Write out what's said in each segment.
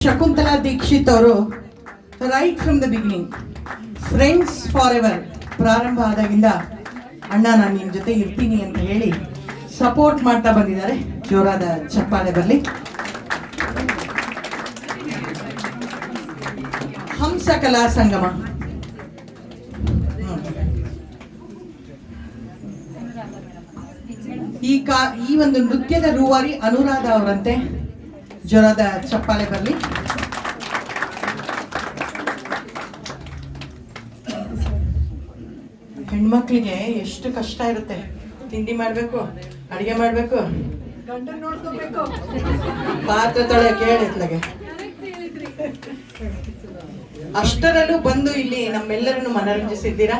ಶಕುಂತಲಾ ದೀಕ್ಷಿತ್ ಅವರು right from the beginning friends for ever ಪ್ರಾರಂಭ ಆದಾಗಿಂದ ಅಣ್ಣ ನಾನು ನಿನ್ನ ಜೊತೆ ಇರ್ತೀನಿ ಅಂತ ಹೇಳಿ ಸಪೋರ್ಟ್ ಮಾಡ್ತಾ ಬಂದಿದ್ದಾರೆ. ಜೋರಾದ ಚಪ್ಪಾಳೆ ಬರಲಿ. ಹಂಸ ಕಲಾ ಸಂಗಮ ಈ ಒಂದು ನೃತ್ಯದ ರೂವಾರಿ ಅನುರಾಧ ಅವರಂತೆ. ಜೋರಾದ ಚಪ್ಪಾಳೆ ಬರಲಿ. ಹೆಣ್ಮಕ್ಳಿಗೆ ಎಷ್ಟು ಕಷ್ಟ ಇರುತ್ತೆ. ತಿಂಡಿ ಮಾಡ್ಬೇಕು, ಅಡಿಗೆ ಮಾಡ್ಬೇಕು, ಪಾತ್ರೆ ತೊಳೆಯಕ್ಕೆ ಹೇಳಿತ್ಲಾಗೆ. ಅಷ್ಟರಲ್ಲೂ ಬಂದು ಇಲ್ಲಿ ನಮ್ಮೆಲ್ಲರನ್ನು ಮನರಂಜಿಸಿದ್ದೀರಾ.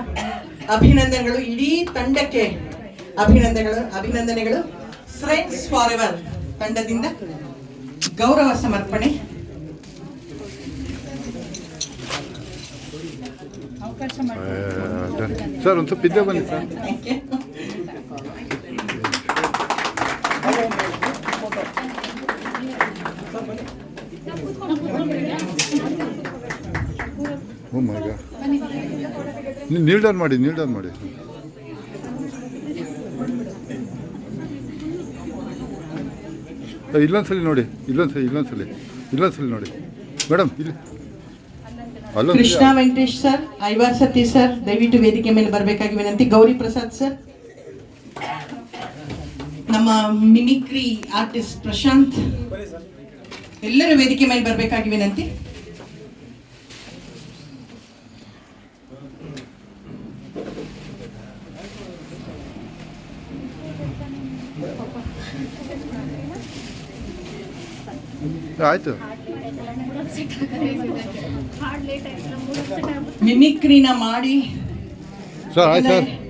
ಅಭಿನಂದನೆಗಳು ಇಡೀ ತಂಡಕ್ಕೆ. ಅಭಿನಂದನೆಗಳು. ಫ್ರೆಂಡ್ಸ್ ಫಾರ್ ಎವರ್ ತಂಡದಿಂದ ಗೌರವ ಸಮರ್ಪಣೆ. ಸರ್ ಒಂದು ಸ್ವಲ್ಪ ಇದ್ದೇ ಬನ್ನಿ ಸರ್. ಓ ಮಗ ನೀಲ್ ಡೌನ್ ಮಾಡಿ ಇಲ್ಲೊಂದ್ಸಲಿ ನೋಡಿ. ನೋಡಿ ಮೇಡಮ್ ಇಲ್ಲಿ. ಕೃಷ್ಣ ವೆಂಕಟೇಶ್ ಸರ್, ಐವಾರ್ ಸತಿ ಸರ್ ದಯವಿಟ್ಟು ವೇದಿಕೆ ಮೇಲೆ ಬರಬೇಕಾಗಿ ವಿನಂತಿ. ಗೌರಿ ಪ್ರಸಾದ್ ಸರ್, ನಮ್ಮ ಮಿಮಿಕ್ರಿ ಆರ್ಟಿಸ್ಟ್ ಪ್ರಶಾಂತ್, ಎಲ್ಲರೂ ವೇದಿಕೆ ಮೇಲೆ ಬರಬೇಕಾಗಿ ವಿನಂತಿ. ಆಯ್ತು. ಮಿಮಿಕ್ರಿನ ಮಾಡಿ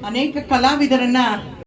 ಅನೇಕ ಕಲಾವಿದರನ್ನ